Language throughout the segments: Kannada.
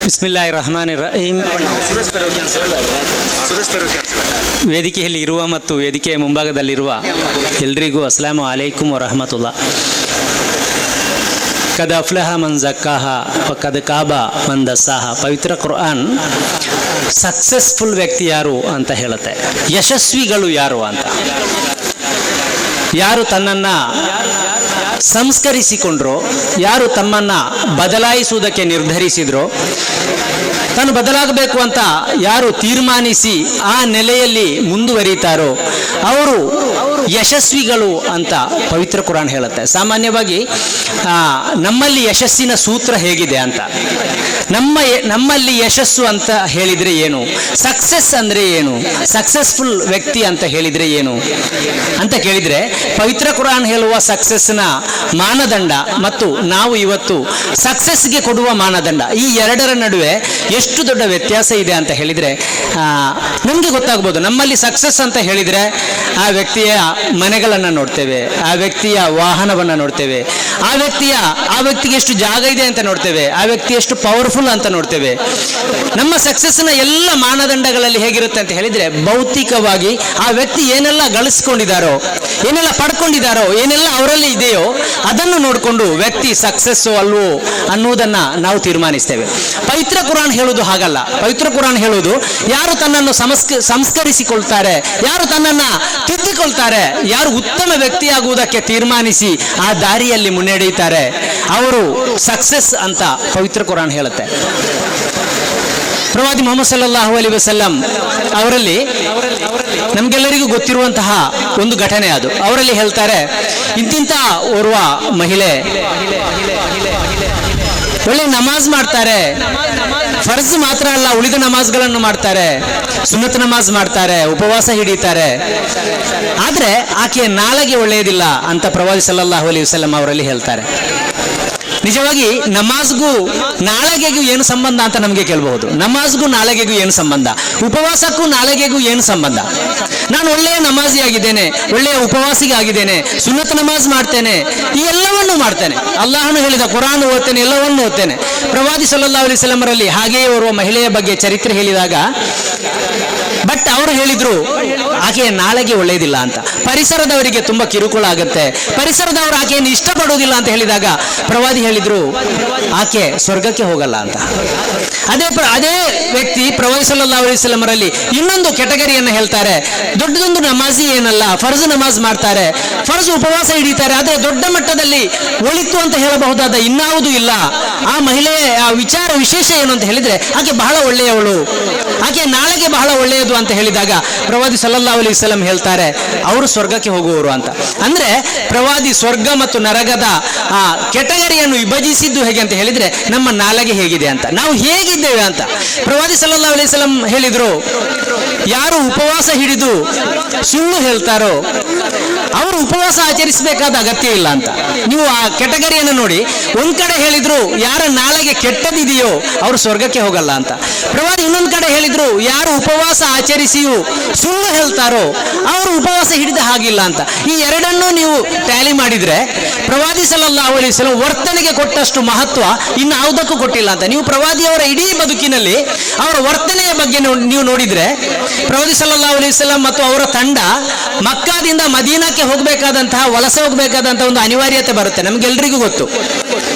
ಬಿಸ್ಮಿಲ್ಲಾಹಿರ್ ರಹಮಾನಿರ್ ರಹೀಮ್. ವೇದಿಕೆಯಲ್ಲಿ ಇರುವ ಮತ್ತು ವೇದಿಕೆಯ ಮುಂಭಾಗದಲ್ಲಿರುವ ಎಲ್ರಿಗೂ ಅಸ್ಸಲಾಮು ಅಲೈಕುಂ ವರಹಮತುಲ್ಲಾ. ಕದ ಅಫ್ಲಹ ಮನ್ ಝಕ್ಕಾಹ ವ ಕದ ಕಾಬ ಮನ್ ದಸ್ಸಾಹ. ಪವಿತ್ರ ಕುರ್ಆನ್ ಸಕ್ಸಸ್ಫುಲ್ ವ್ಯಕ್ತಿ ಯಾರು ಅಂತ ಹೇಳುತ್ತೆ, ಯಶಸ್ವಿಗಳು ಯಾರು ಅಂತ. ಯಾರು ತನ್ನನ್ನು ಸಂಸ್ಕರಿಸಿಕೊಂಡ್ರೋ, ಯಾರು ತಮ್ಮನ್ನು ಬದಲಾಯಿಸುವುದಕ್ಕೆ ನಿರ್ಧರಿಸಿದ್ರೋ, ತಾನು ಬದಲಾಗಬೇಕು ಅಂತ ಯಾರು ತೀರ್ಮಾನಿಸಿ ಆ ನೆಲೆಯಲ್ಲಿ ಮುಂದುವರಿತಾರೋ ಅವರು ಯಶಸ್ವಿಗಳು ಅಂತ ಪವಿತ್ರ ಕುರಾನ್ ಹೇಳುತ್ತೆ. ಸಾಮಾನ್ಯವಾಗಿ ನಮ್ಮಲ್ಲಿ ಯಶಸ್ಸಿನ ಸೂತ್ರ ಹೇಗಿದೆ ಅಂತ, ನಮ್ಮಲ್ಲಿ ಯಶಸ್ಸು ಅಂತ ಹೇಳಿದರೆ ಏನು, ಸಕ್ಸಸ್ ಅಂದರೆ ಏನು, ಸಕ್ಸಸ್ಫುಲ್ ವ್ಯಕ್ತಿ ಅಂತ ಹೇಳಿದರೆ ಏನು ಅಂತ ಕೇಳಿದರೆ, ಪವಿತ್ರ ಕುರಾನ್ ಹೇಳುವ ಸಕ್ಸಸ್ನ ಮಾನದಂಡ ಮತ್ತು ನಾವು ಇವತ್ತು ಸಕ್ಸಸ್ಗೆ ಕೊಡುವ ಮಾನದಂಡ, ಈ ಎರಡರ ನಡುವೆ ಎಷ್ಟು ದೊಡ್ಡ ವ್ಯತ್ಯಾಸ ಇದೆ ಅಂತ ಹೇಳಿದರೆ ನಮಗೆ ಗೊತ್ತಾಗ್ಬೋದು. ನಮ್ಮಲ್ಲಿ ಸಕ್ಸಸ್ ಅಂತ ಹೇಳಿದರೆ ಆ ವ್ಯಕ್ತಿಯ ಮನೆಗಳನ್ನು ನೋಡ್ತೇವೆ, ಆ ವ್ಯಕ್ತಿಯ ವಾಹನವನ್ನು ನೋಡ್ತೇವೆ, ಆ ವ್ಯಕ್ತಿಗೆ ಎಷ್ಟು ಜಾಗ ಇದೆ ಅಂತ ನೋಡ್ತೇವೆ, ಆ ವ್ಯಕ್ತಿ ಎಷ್ಟು ಪವರ್ಫುಲ್ ಅಂತ ನೋಡ್ತೇವೆ. ನಮ್ಮ ಸಕ್ಸಸ್ನ ಎಲ್ಲ ಮಾನದಂಡಗಳಲ್ಲಿ ಹೇಗಿರುತ್ತೆ ಅಂತ ಹೇಳಿದರೆ, ಭೌತಿಕವಾಗಿ ಆ ವ್ಯಕ್ತಿ ಏನೆಲ್ಲ ಗಳಿಸ್ಕೊಂಡಿದ್ದಾರೋ, ಏನೆಲ್ಲ ಪಡ್ಕೊಂಡಿದ್ದಾರೋ, ಏನೆಲ್ಲ ಅವರಲ್ಲಿ ಇದೆಯೋ ಅದನ್ನು ನೋಡಿಕೊಂಡು ವ್ಯಕ್ತಿ ಸಕ್ಸಸ್ಸು ಅಲ್ವೋ ಅನ್ನುವುದನ್ನು ನಾವು ತೀರ್ಮಾನಿಸ್ತೇವೆ. ಪವಿತ್ರ ಕುರಾನ್ ಹೇಳುವುದು ಹಾಗಲ್ಲ. ಪವಿತ್ರ ಕುರಾನ್ ಹೇಳುವುದು, ಯಾರು ತನ್ನನ್ನು ಸಂಸ್ಕರಿಸಿಕೊಳ್ತಾರೆ, ಯಾರು ತನ್ನನ್ನು ತಿದ್ದಿಕೊಳ್ತಾರೆ, ಯಾರು ಉತ್ತಮ ವ್ಯಕ್ತಿಯಾಗುವುದಕ್ಕೆ ತೀರ್ಮಾನಿಸಿ ಆ ದಾರಿಯಲ್ಲಿ ಮುನ್ನಡೆಯುತ್ತಾರೆ, ಅವರು ಸಕ್ಸಸ್ ಅಂತ ಪವಿತ್ರ ಕುರಾನ್ ಹೇಳುತ್ತೆ. ಪ್ರವಾದಿ ಮುಹಮ್ಮದ್ ಸಲ್ಲಲ್ಲಾಹು ಅಲೈಹಿ ವಸಲ್ಲಂ ಅವರಲ್ಲಿ ನಮಗೆಲ್ಲರಿಗೂ ಗೊತ್ತಿರುವಂತಹ ಒಂದು ಘಟನೆ ಅದು. ಅವರಲ್ಲಿ ಹೇಳ್ತಾರೆ, ಇಂತಿಂಥ ಓರ್ವ ಮಹಿಳೆ ಒಳ್ಳೆ ನಮಾಜ್ ಮಾಡ್ತಾರೆ, ಫರ್ಜ್ ಮಾತ್ರ ಅಲ್ಲ ಉಳಿದ ನಮಾಜ್ಗಳನ್ನು ಮಾಡ್ತಾರೆ, ಸುನ್ನತ್ ನಮಾಜ್ ಮಾಡ್ತಾರೆ, ಉಪವಾಸ ಹಿಡಿತಾರೆ, ಆದರೆ ಆಕೆಯ ನಾಲಿಗೆ ಒಳ್ಳೆಯದಿಲ್ಲ ಅಂತ ಪ್ರವಾದಿ ಸಲ್ಲಲ್ಲಾಹು ಅಲೈಹಿ ವಸಲ್ಲಂ ಅವರಲ್ಲಿ ಹೇಳ್ತಾರೆ. ನಿಜವಾಗಿ ನಮಾಜ್ಗೂ ನಾಲಿಗೆಗೂ ಏನು ಸಂಬಂಧ ಅಂತ ನಮಗೆ ಕೇಳಬಹುದು. ನಮಾಜ್ಗೂ ನಾಲಿಗೆಗೂ ಏನು ಸಂಬಂಧ, ಉಪವಾಸಕ್ಕೂ ನಾಲಿಗೆಗೂ ಏನು ಸಂಬಂಧ? ನಾನು ಒಳ್ಳೆಯ ನಮಾಜಿ ಆಗಿದ್ದೇನೆ, ಒಳ್ಳೆಯ ಉಪವಾಸಿಗೆ ಆಗಿದ್ದೇನೆ, ಸುನ್ನತ್ ನಮಾಜ್ ಮಾಡ್ತೇನೆ, ಈ ಎಲ್ಲವನ್ನೂ ಮಾಡ್ತೇನೆ, ಅಲ್ಲಾಹನು ಹೇಳಿದ ಕುರಾನ್ ಓದ್ತೇನೆ, ಎಲ್ಲವನ್ನೂ ಓದ್ತೇನೆ. ಪ್ರವಾದಿ ಸಲ್ಲಲ್ಲಾಹು ಅಲೈಹಿ ವಸಲ್ಲಂ ಅವರಲ್ಲಿ ಹಾಗೆಯೇ ಓರ್ವ ಮಹಿಳೆಯ ಬಗ್ಗೆ ಚರಿತ್ರೆ ಹೇಳಿದಾಗ, ಬಟ್ ಅವರು ಹೇಳಿದ್ರು ಆಕೆಯ ನಾಲಿಗೆ ಒಳ್ಳೆಯದಿಲ್ಲ ಅಂತ, ಪರಿಸರದವರಿಗೆ ತುಂಬಾ ಕಿರುಕುಳ ಆಗುತ್ತೆ, ಪರಿಸರದವರು ಆಕೆಯನ್ನು ಇಷ್ಟಪಡುವುದಿಲ್ಲ ಅಂತ ಹೇಳಿದಾಗ ಪ್ರವಾದಿ ಹೇಳಿದ್ರು ಆಕೆ ಸ್ವರ್ಗಕ್ಕೆ ಹೋಗಲ್ಲ ಅಂತ. ಅದೇ ವ್ಯಕ್ತಿ ಪ್ರವಾದಿ ಸಲ್ಲಲ್ಲಾಹು ಅಲೈಹಿ ವಸಲ್ಲಂ ಅವರಲ್ಲಿ ಇನ್ನೊಂದು ಕೆಟಗರಿಯನ್ನು ಹೇಳ್ತಾರೆ. ದೊಡ್ಡದೊಂದು ನಮಾಜಿ ಏನಲ್ಲ, ಫರ್ಜ್ ನಮಾಜ್ ಮಾಡ್ತಾರೆ, ಫರ್ಜ್ ಉಪವಾಸ ಹಿಡಿತಾರೆ, ಆದರೆ ದೊಡ್ಡ ಮಟ್ಟದಲ್ಲಿ ಒಳಿತು ಅಂತ ಹೇಳಬಹುದಾದ ಇನ್ನಾವುದೂ ಇಲ್ಲ. ಆ ಮಹಿಳೆಯ ವಿಶೇಷ ಏನು ಅಂತ ಹೇಳಿದ್ರೆ ಆಕೆ ಬಹಳ ಒಳ್ಳೆಯವಳು, ಆಕೆ ನಾಳೆಗೆ ಬಹಳ ಒಳ್ಳೆಯದು ಅಂತ ಹೇಳಿದಾಗ ಪ್ರವಾದಿ ಸಲ್ಲಲ್ಲಾಹು ಅಲೈಹಿ ವಸಲ್ಲಂ ಹೇಳ್ತಾರೆ ಅವರು ಸ್ವರ್ಗಕ್ಕೆ ಹೋಗುವವರು ಅಂತ. ಅಂದ್ರೆ ಪ್ರವಾದಿ ಸ್ವರ್ಗ ಮತ್ತು ನರಕದ ಆ ಕೆಟಗರಿಯನ್ನು ವಿಭಜಿಸಿದ್ದು ಹೇಗೆ ಅಂತ ಹೇಳಿದ್ರೆ ನಮ್ಮ ನಾಲಿಗೆ ಹೇಗಿದೆ ಅಂತ, ನಾವು ಹೇಗಿದ್ದೇವೆ ಅಂತ. ಪ್ರವಾದಿ ಸಲ್ಲಲ್ಲಾಹು ಅಲೈಹಿ ವಸಲ್ಲಂ ಹೇಳಿದ್ರು, ಯಾರು ಉಪವಾಸ ಹಿಡಿದು ಸುಳ್ಳು ಹೇಳ್ತಾರೋ ಅವರು ಉಪವಾಸ ಆಚರಿಸಬೇಕಾದ ಅಗತ್ಯ ಇಲ್ಲ ಅಂತ. ನೀವು ಆ ಕೆಟಗರಿಯನ್ನು ನೋಡಿ, ಒಂದ್ ಕಡೆ ಹೇಳಿದ್ರು ಯಾರ ನಾಲಿಗೆ ಕೆಟ್ಟದಿದೆಯೋ ಅವರು ಸ್ವರ್ಗಕ್ಕೆ ಹೋಗಲ್ಲ ಅಂತ. ಪ್ರವಾದಿ ಇನ್ನೊಂದು ಕಡೆ ಹೇಳಿದ್ರು, ಯಾರು ಉಪವಾಸ ಆಚರಿಸಿಯೂ ಸುಳ್ಳು ಹೇಳ್ತಾರೋ ಅವರು ಉಪವಾಸ ಹಿಡಿದ ಹಾಗಿಲ್ಲ ಅಂತ. ಈ ಎರಡನ್ನೂ ನೀವು ಟ್ಯಾಲಿ ಮಾಡಿದ್ರೆ ಪ್ರವಾದಿ ಸಲ್ಲಲ್ಲಾಹು ಅಲೈಹಿ ವಸಲ್ಲಂ ವರ್ತನೆಗೆ ಕೊಟ್ಟಷ್ಟು ಮಹತ್ವ ಇನ್ನು ಯಾವುದಕ್ಕೂ ಕೊಟ್ಟಿಲ್ಲ ಅಂತ. ನೀವು ಪ್ರವಾದಿಯವರ ಇಡೀ ಬದುಕಿನಲ್ಲಿ ಅವರ ವರ್ತನೆಯ ಬಗ್ಗೆ ನೀವು ನೋಡಿದ್ರೆ, ಪ್ರವಾದಿ ಸಲ್ಲಲ್ಲಾಹು ಅಲೈಹಿ ವಸಲ್ಲಂ ಮತ್ತು ಅವರ ತಂಡ ಮಕ್ಕಾದಿಂದ ಮದೀನಾಕ್ಕೆ ವಲಸೆ ಹೋಗಬೇಕಾದಂತಹ ಒಂದು ಅನಿವಾರ್ಯತೆ ಬರುತ್ತೆ, ನಮಗೆಲ್ಲರಿಗೂ ಗೊತ್ತು.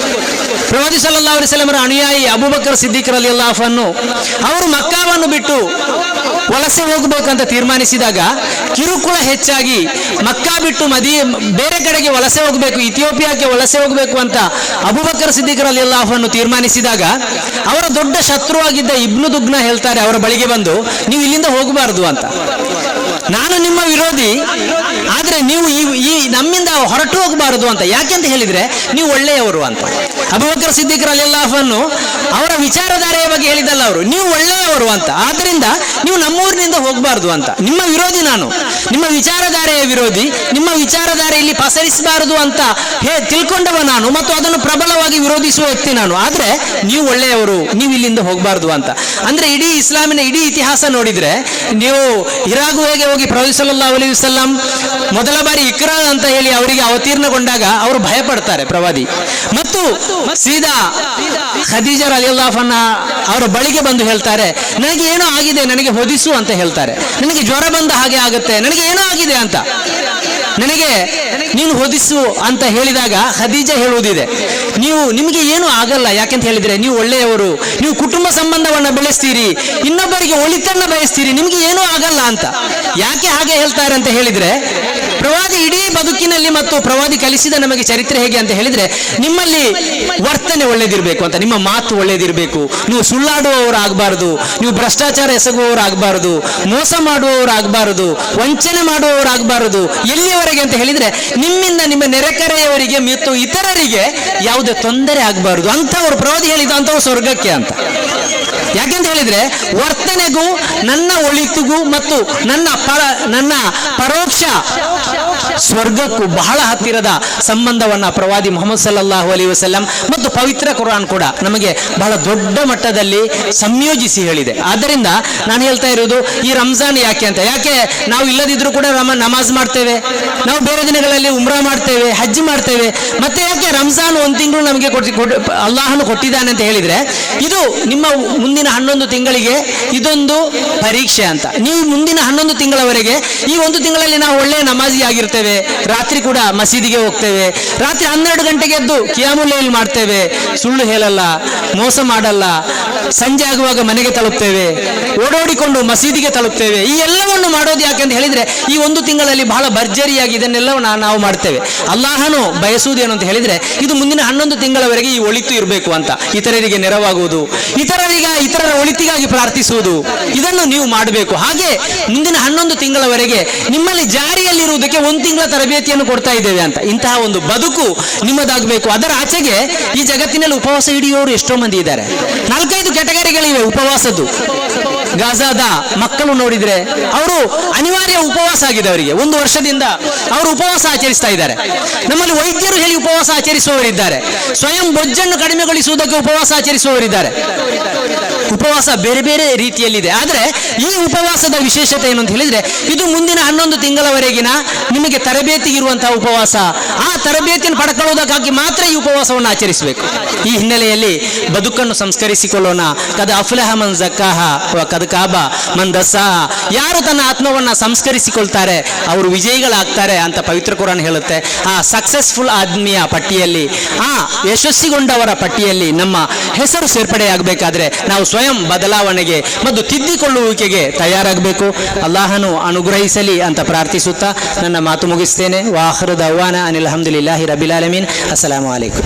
ಪ್ರವಾದಿ ಸಲ್ಲಲ್ಲಾಹು ಅಲೈಹಿ ವಸಲ್ಲಂ ಅನುಯಾಯಿ ಅಬೂಬಕರ್ ಸಿದ್ದಿಕ್ ರಲಿಯಲ್ಲಾಹು ಅನ್ಹು ಅವರು ಮಕ್ಕಾವನ್ನು ಬಿಟ್ಟು ವಲಸೆ ಹೋಗಬೇಕಂತ ತೀರ್ಮಾನಿಸಿದಾಗ ಕಿರುಕುಳ ಹೆಚ್ಚಾಗಿ ಮಕ್ಕಾ ಬಿಟ್ಟು ಬೇರೆ ಕಡೆಗೆ ವಲಸೆ ಹೋಗಬೇಕು, ಇಥಿಯೋಪಿಯಾಕ್ಕೆ ವಲಸೆ ಹೋಗಬೇಕು ಅಂತ ಅಬೂಬಕರ್ ಸಿದ್ದಿಕ್ ರಲಿಯಲ್ಲಾಹು ಅನ್ಹು ತೀರ್ಮಾನಿಸಿದಾಗ ಅವರ ದೊಡ್ಡ ಶತ್ರುವಾಗಿದ್ದ ಇಬ್ನು ದುಗ್ನ ಹೇಳ್ತಾರೆ ಅವರ ಬಳಿಗೆ ಬಂದು, ನೀವು ಇಲ್ಲಿಂದ ಹೋಗಬಾರದು ಅಂತ, ನಾನು ನಿಮ್ಮ ವಿರೋಧಿ, ಆದ್ರೆ ನೀವು ಈ ನಮ್ಮಿಂದ ಹೊರಟು ಹೋಗಬಾರದು ಅಂತ. ಯಾಕೆಂತ ಹೇಳಿದ್ರೆ ನೀವು ಒಳ್ಳೆಯವರು ಅಂತ. ಅಬೂಬಕರ್ ಸಿದ್ದಿಕ್ ರಲಿಯಲ್ಲಾಹು ಅನ್ಹು ಅವರ ವಿಚಾರಧಾರೆಯ ಬಗ್ಗೆ ಹೇಳಿದಲ್ಲ, ಅವರು ನೀವು ಒಳ್ಳೆಯವರು ಅಂತ, ಆದ್ರಿಂದ ನೀವು ನಮ್ಮೂರಿನಿಂದ ಹೋಗಬಾರದು ಅಂತ. ನಿಮ್ಮ ವಿರೋಧಿ ನಾನು, ನಿಮ್ಮ ವಿಚಾರಧಾರೆಯ ವಿರೋಧಿ, ನಿಮ್ಮ ವಿಚಾರಧಾರೆಯಲ್ಲಿ ಪಸರಿಸಬಾರದು ಅಂತ ತಿಳ್ಕೊಂಡವ ನಾನು, ಮತ್ತು ಅದನ್ನು ಪ್ರಬಲವಾಗಿ ವಿರೋಧಿಸುವ ವ್ಯಕ್ತಿ ನಾನು, ಆದ್ರೆ ನೀವು ಒಳ್ಳೆಯವರು, ನೀವು ಇಲ್ಲಿಂದ ಹೋಗಬಾರದು ಅಂತ. ಅಂದ್ರೆ ಇಡೀ ಇಸ್ಲಾಮಿನ ಇಡೀ ಇತಿಹಾಸ ನೋಡಿದ್ರೆ, ನೀವು ಇರಾಗುವೆಗೆ ಹೋಗಿ ಪ್ರವಾದಿ ಸಲ್ಲಲ್ಲಾಹು ಅಲೈಹಿ ವಸಲ್ಲಂ ಮೊದಲ ಬಾರಿ ಇಕ್ರಾ ಅಂತ ಹೇಳಿ ಅವರಿಗೆ ಅವತೀರ್ಣಗೊಂಡಾಗ ಅವರು ಭಯ ಪಡ್ತಾರೆ ಪ್ರವಾದಿ. ಮತ್ತು ಸೀದಾ ಖದೀಜಾ ರಲಿಯಲ್ಲಾಹು ಅನ್ಹಾ ಅವರ ಬಳಿಗೆ ಬಂದು ಹೇಳ್ತಾರೆ, ನನಗೆ ಏನೋ ಆಗಿದೆ, ನನಗೆ ಹೊದಿಸು ಅಂತ ಹೇಳ್ತಾರೆ. ನನಗೆ ಜ್ವರ ಬಂದ ಹಾಗೆ ಆಗುತ್ತೆ, ನನಗೆ ಏನೋ ಆಗಿದೆ ಅಂತ, ನನಗೆ ನೀನು ಹೊದಿಸು ಅಂತ ಹೇಳಿದಾಗ ಖದೀಜಾ ಹೇಳುವುದಿದೆ, ನಿಮಗೆ ಏನು ಆಗಲ್ಲ, ಯಾಕೆಂತ ಹೇಳಿದ್ರೆ ನೀವು ಒಳ್ಳೆಯವರು, ನೀವು ಕುಟುಂಬ ಸಂಬಂಧವನ್ನ ಬೆಳೆಸ್ತೀರಿ, ಇನ್ನೊಬ್ಬರಿಗೆ ಒಳಿತನ್ನ ಬಯಸ್ತೀರಿ, ನಿಮಗೆ ಏನೂ ಆಗಲ್ಲ ಅಂತ. ಯಾಕೆ ಹಾಗೆ ಹೇಳ್ತಾರೆ ಅಂತ ಹೇಳಿದ್ರೆ, ಪ್ರವಾದಿ ಇಡೀ ಬದುಕಿನಲ್ಲಿ ಮತ್ತು ಪ್ರವಾದಿ ಕಲಿಸಿದ ನಮಗೆ ಚರಿತ್ರೆ ಹೇಗೆ ಅಂತ ಹೇಳಿದ್ರೆ, ನಿಮ್ಮಲ್ಲಿ ವರ್ತನೆ ಒಳ್ಳೇದಿರಬೇಕು ಅಂತ, ನಿಮ್ಮ ಮಾತು ಒಳ್ಳೇದಿರಬೇಕು, ನೀವು ಸುಳ್ಳಾಡುವವರಾಗಬಾರದು, ನೀವು ಭ್ರಷ್ಟಾಚಾರ ಎಸಗುವವರಾಗಬಾರದು, ಮೋಸ ಮಾಡುವವರಾಗಬಾರದು, ವಂಚನೆ ಮಾಡುವವರಾಗಬಾರದು. ಎಲ್ಲಿಯವರೆಗೆ ಅಂತ ಹೇಳಿದ್ರೆ, ನಿಮ್ಮಿಂದ ನಿಮ್ಮ ನೆರೆಕರೆಯವರಿಗೆ ಮತ್ತು ಇತರರಿಗೆ ಯಾವುದೇ ತೊಂದರೆ ಆಗಬಾರದು ಅಂತವರು ಪ್ರವಾದಿ ಹೇಳಿದ ಅಂತವರು ಸ್ವರ್ಗಕ್ಕೆ ಅಂತ. ಯಾಕೆಂತ ಹೇಳಿದ್ರೆ ವರ್ತನೆಗೂ ನನ್ನ ಒಳಿತಿಗೂ ಮತ್ತು ನನ್ನ ಪರೋಕ್ಷ ಸ್ವರ್ಗಕ್ಕೂ ಬಹಳ ಹತ್ತಿರದ ಸಂಬಂಧವನ್ನ ಪ್ರವಾದಿ ಮುಹಮ್ಮದ್ ಸಲ್ಲಲ್ಲಾಹು ಅಲೈಹಿ ವಸಲ್ಲಂ ಮತ್ತು ಪವಿತ್ರ ಕುರ್ಆನ್ ಕೂಡ ನಮಗೆ ಬಹಳ ದೊಡ್ಡ ಮಟ್ಟದಲ್ಲಿ ಸಂಯೋಜಿಸಿ ಹೇಳಿದೆ. ಆದ್ದರಿಂದ ನಾನು ಹೇಳ್ತಾ ಇರುವುದು, ಈ ರಂಜಾನ್ ಯಾಕೆ ಅಂತ, ಯಾಕೆ ನಾವು ಇಲ್ಲದಿದ್ರೂ ಕೂಡ ನಮಾಜ್ ಮಾಡ್ತೇವೆ, ನಾವು ಬೇರೆ ದಿನಗಳಲ್ಲಿ ಉಮ್ರಾ ಮಾಡ್ತೇವೆ, ಹಜ್ ಮಾಡ್ತೇವೆ, ಮತ್ತೆ ಯಾಕೆ ರಂಜಾನ್ ಒಂದು ತಿಂಗಳು ನಮಗೆ ಅಲ್ಲಾಹನು ಕೊಟ್ಟಿದ್ದಾನೆ ಅಂತ ಹೇಳಿದ್ರೆ, ಇದು ನಿಮ್ಮ ಮುಂದಿನ 11 ತಿಂಗಳಿಗೆ ಇದೊಂದು ಪರೀಕ್ಷೆ ಅಂತ. ನೀವು ಮುಂದಿನ 11 ತಿಂಗಳವರೆಗೆ ಈ ಒಂದು ತಿಂಗಳಲ್ಲಿ ನಾವು ಒಳ್ಳೆಯ ನಮಾಜಿ ಆಗಿರ್ತೇವೆ, ರಾತ್ರಿ ಕೂಡ ಮಸೀದಿಗೆ ಹೋಗ್ತೇವೆ, ರಾತ್ರಿ 12 ಗಂಟೆಗೆ ಎದ್ದು ಕಿಯಾಮುಲ್ ಲೈಲ್ ಮಾಡ್ತೇವೆ, ಸುಳ್ಳು ಹೇಳಲ್ಲ, ಮೋಸ ಮಾಡಲ್ಲ, ಸಂಜೆ ಆಗುವಾಗ ಮನೆಗೆ ತಲುಪ್ತೇವೆ, ಓಡೋಡಿಕೊಂಡು ಮಸೀದಿಗೆ ತಲುಪ್ತೇವೆ. ಈ ಎಲ್ಲವನ್ನು ಮಾಡೋದು ಯಾಕೆಂತ ಹೇಳಿದ್ರೆ, ಈ ಒಂದು ತಿಂಗಳಲ್ಲಿ ಬಹಳ ಭರ್ಜರಿಯಾಗಿ ಇದನ್ನೆಲ್ಲವೂ ನಾವು ಮಾಡ್ತೇವೆ. ಅಲ್ಲಾಹನು ಬಯಸುವುದೇನು ಅಂತ ಹೇಳಿದ್ರೆ, ಇದು ಮುಂದಿನ 11 ತಿಂಗಳವರೆಗೆ ಈ ಒಳಿತು ಇರಬೇಕು ಅಂತ, ಇತರರಿಗೆ ನೆರವಾಗುವುದು, ಇತರರ ಒಳಿತಿಗಾಗಿ ಪ್ರಾರ್ಥಿಸುವುದು, ಇದನ್ನು ನೀವು ಮಾಡಬೇಕು. ಹಾಗೆ ಮುಂದಿನ 11 ತಿಂಗಳವರೆಗೆ ನಿಮ್ಮಲ್ಲಿ ಜಾರಿಯಲ್ಲಿರುವುದಕ್ಕೆ 1 ತಿಂಗಳ ತರಬೇತಿಯನ್ನು ಕೊಡ್ತಾ ಇದ್ದೇವೆ ಅಂತ. ಇಂತಹ ಒಂದು ಬದುಕು ನಿಮ್ಮದಾಗಬೇಕು. ಅದರ ಆಚೆಗೆ ಈ ಜಗತ್ತಿನಲ್ಲಿ ಉಪವಾಸ ಹಿಡಿಯುವವರು ಎಷ್ಟೋ ಮಂದಿ ಇದ್ದಾರೆ. 4-5 ಕೆಟಗರಿಗಳಿವೆ ಉಪವಾಸದ್ದು. ಗಾಜಾದ ಮಕ್ಕಳು ನೋಡಿದ್ರೆ ಅವರು ಅನಿವಾರ್ಯ ಉಪವಾಸ ಆಗಿದೆ, ಅವರಿಗೆ 1 ವರ್ಷದಿಂದ ಅವರು ಉಪವಾಸ ಆಚರಿಸ್ತಾ ಇದ್ದಾರೆ. ನಮ್ಮಲ್ಲಿ ವೈದ್ಯರು ಹೇಳಿ ಉಪವಾಸ ಆಚರಿಸುವವರಿದ್ದಾರೆ, ಸ್ವಯಂ ಬೊಜ್ಜನ್ನು ಕಡಿಮೆಗೊಳಿಸುವುದಕ್ಕೆ ಉಪವಾಸ ಆಚರಿಸುವವರಿದ್ದಾರೆ. ಉಪವಾಸ ಬೇರೆ ಬೇರೆ ರೀತಿಯಲ್ಲಿದೆ. ಆದರೆ ಈ ಉಪವಾಸದ ವಿಶೇಷತೆ ಏನು ಅಂತ ಹೇಳಿದ್ರೆ, ಇದು ಮುಂದಿನ 11 ತಿಂಗಳವರೆಗಿನ ನಿಮಗೆ ತರಬೇತಿ ಇರುವಂತಹ ಉಪವಾಸ. ಆ ತರಬೇತಿಯನ್ನು ಪಡ್ಕೊಳ್ಳೋದಕ್ಕಾಗಿ ಮಾತ್ರ ಈ ಉಪವಾಸವನ್ನು ಆಚರಿಸಬೇಕು. ಈ ಹಿನ್ನೆಲೆಯಲ್ಲಿ ಬದುಕನ್ನು ಸಂಸ್ಕರಿಸಿಕೊಳ್ಳೋಣ. ಕದ ಅಫ್ಲಹ ಮನ್ ಝಕ್ಕಾಹ ವ ಕದ ಕಾಬ ಮನ್ ದಸ್ಸಾಹ. ಯಾರು ತನ್ನ ಆತ್ಮವನ್ನ ಸಂಸ್ಕರಿಸಿಕೊಳ್ತಾರೆ ಅವರು ವಿಜಯಿಗಳಾಗ್ತಾರೆ ಅಂತ ಪವಿತ್ರ ಕುರಾನ್ ಹೇಳುತ್ತೆ. ಆ ಸಕ್ಸಸ್ಫುಲ್ ಆದ್ಮಿಯ ಪಟ್ಟಿಯಲ್ಲಿ, ಆ ಯಶಸ್ವಿಗೊಂಡವರ ಪಟ್ಟಿಯಲ್ಲಿ ನಮ್ಮ ಹೆಸರು ಸೇರ್ಪಡೆಯಾಗಬೇಕಾದ್ರೆ ನಾವು ಸ್ವಯಂ ಬದಲಾವಣೆಗೆ ಮತ್ತು ತಿದ್ದಿಕೊಳ್ಳುವಿಕೆಗೆ ತಯಾರಾಗಬೇಕು. ಅಲ್ಲಾಹನು ಅನುಗ್ರಹಿಸಲಿ ಅಂತ ಪ್ರಾರ್ಥಿಸುತ್ತಾ ನನ್ನ ಮಾತು ಮುಗಿಸ್ತೇನೆ. ವಾಖಿರು ದಅವಾನಾ ಅನಿಲ್ ಹಮ್ದುಲಿಲ್ಲಾಹಿ ರಬ್ಬಿಲ್ ಆಲಮೀನ್. ಅಸ್ಸಲಾಮು ಅಲೈಕುಂ.